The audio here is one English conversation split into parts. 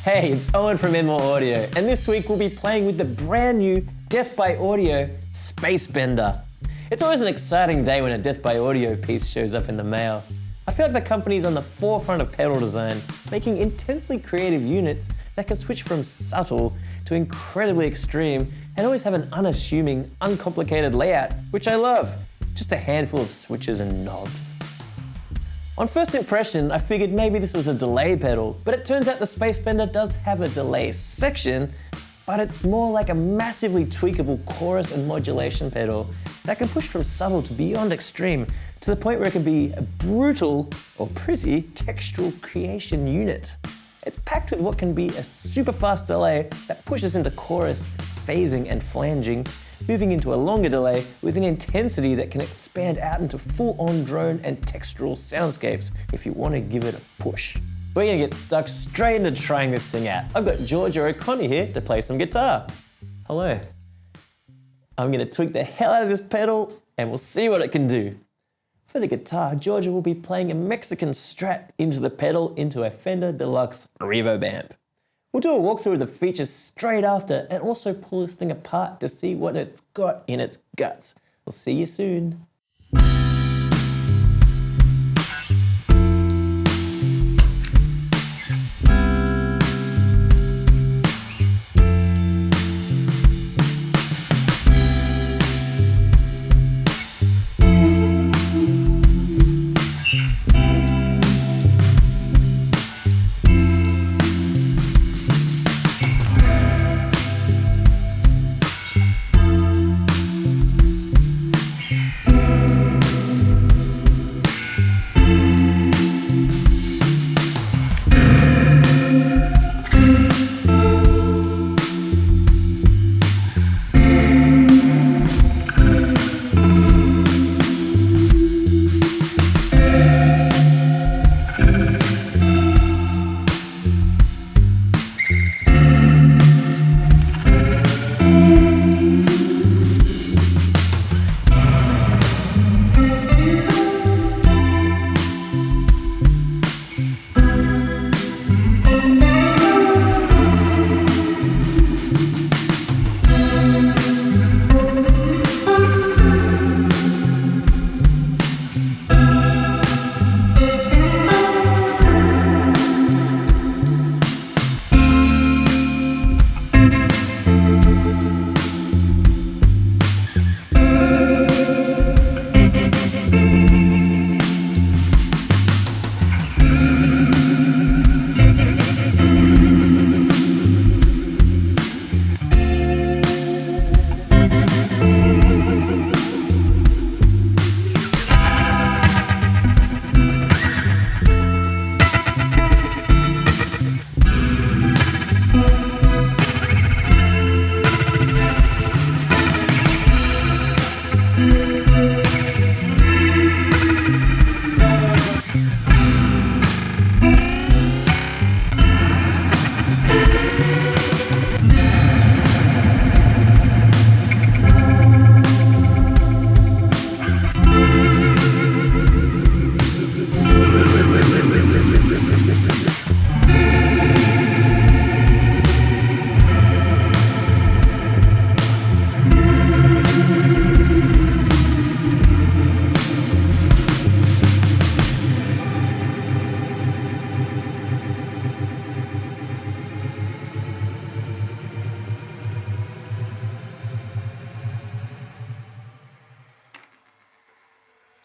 Hey, it's Owen from More Audio, and this week we'll be playing with the brand new Death by Audio Space Bender. It's always an exciting day when a Death by Audio piece shows up in the mail. I feel like the company's on the forefront of pedal design, making intensely creative units that can switch from subtle to incredibly extreme and always have an unassuming, uncomplicated layout, which I love. Just a handful of switches and knobs. On first impression, I figured maybe this was a delay pedal, but it turns out the Space Bender does have a delay section, but it's more like a massively tweakable chorus and modulation pedal that can push from subtle to beyond extreme, to the point where it can be a brutal or pretty textural creation unit. It's packed with what can be a super fast delay that pushes into chorus, phasing and flanging, moving into a longer delay with an intensity that can expand out into full-on drone and textural soundscapes if you want to give it a push. We're gonna get stuck straight into trying this thing out. I've got Georgia O'Connor here to play some guitar. Hello. I'm gonna tweak the hell out of this pedal and we'll see what it can do. For the guitar, Georgia will be playing a Mexican Strat into the pedal into a Fender Deluxe reverb amp. We'll do a walkthrough of the features straight after and also pull this thing apart to see what it's got in its guts. We'll see you soon.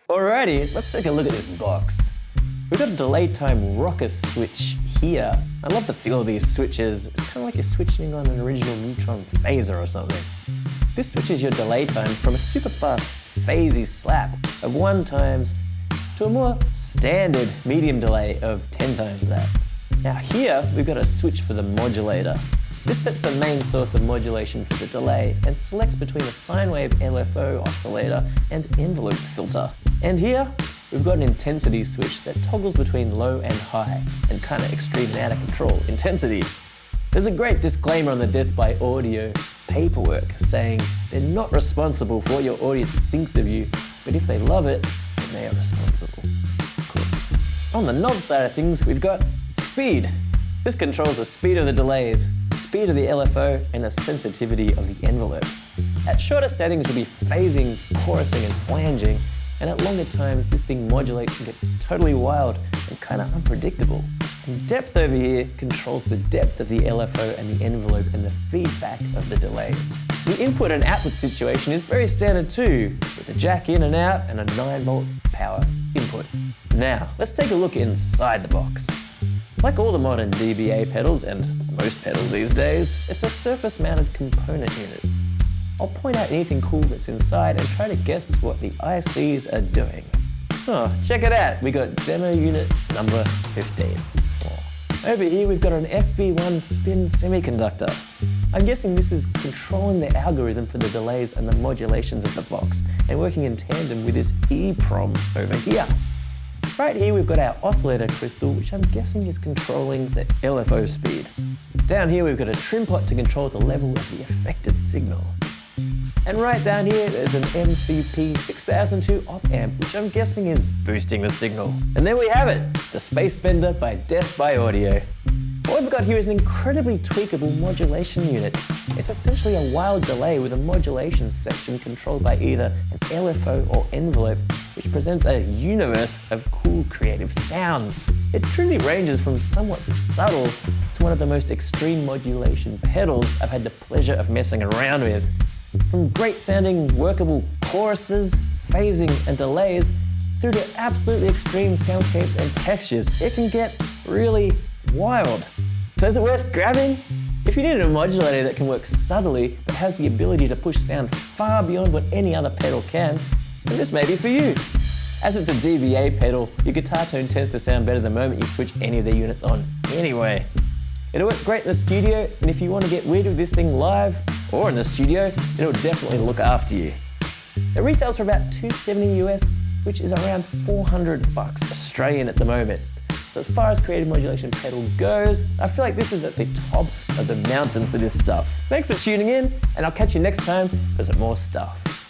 Alrighty, let's take a look at this box. We've got a delay time rocker switch here. I love the feel of these switches. It's kind of like you're switching on an original neutron phaser or something. This switches your delay time from a super fast phasey slap of 1 times to a more standard medium delay of 10 times that. Now here, we've got a switch for the modulator. This sets the main source of modulation for the delay and selects between a sine wave LFO oscillator and envelope filter. And here, we've got an intensity switch that toggles between low and high and kind of extreme and out of control intensity. There's a great disclaimer on the Death by Audio paperwork saying they're not responsible for what your audience thinks of you, but if they love it, then they are responsible. Cool. On the knob side of things, we've got speed. This controls the speed of the delays, the speed of the LFO, and the sensitivity of the envelope. At shorter settings, you'll be phasing, chorusing, and flanging, and at longer times, this thing modulates and gets totally wild and kind of unpredictable. And depth over here controls the depth of the LFO and the envelope and the feedback of the delays. The input and output situation is very standard too, with a jack in and out and a 9-volt power input. Now, let's take a look inside the box. Like all the modern DBA pedals, and most pedals these days, it's a surface-mounted component unit. I'll point out anything cool that's inside and try to guess what the ICs are doing. Oh, check it out, we got demo unit number 15. Over here we've got an FV1 spin semiconductor. I'm guessing this is controlling the algorithm for the delays and the modulations of the box, and working in tandem with this EEPROM over here. Right here we've got our oscillator crystal, which I'm guessing is controlling the LFO speed. Down here we've got a trim pot to control the level of the affected signal. And right down here there's an MCP 6002 op amp, which I'm guessing is boosting the signal. And there we have it, the Space Bender by Death by Audio. What we've got here is an incredibly tweakable modulation unit. It's essentially a wild delay with a modulation section controlled by either an LFO or envelope, which presents a universe of cool creative sounds. It truly ranges from somewhat subtle to one of the most extreme modulation pedals I've had the pleasure of messing around with. From great sounding workable choruses, phasing and delays, through to absolutely extreme soundscapes and textures, it can get really wild. So is it worth grabbing? If you need a modulator that can work subtly but has the ability to push sound far beyond what any other pedal can, then this may be for you. As it's a DBA pedal, your guitar tone tends to sound better the moment you switch any of the units on anyway. It'll work great in the studio, and if you want to get weird with this thing live or in the studio, it'll definitely look after you. It retails for about $270 US, which is around 400 bucks Australian at the moment. So as far as creative modulation pedal goes, I feel like this is at the top of the mountain for this stuff. Thanks for tuning in, and I'll catch you next time for some more stuff.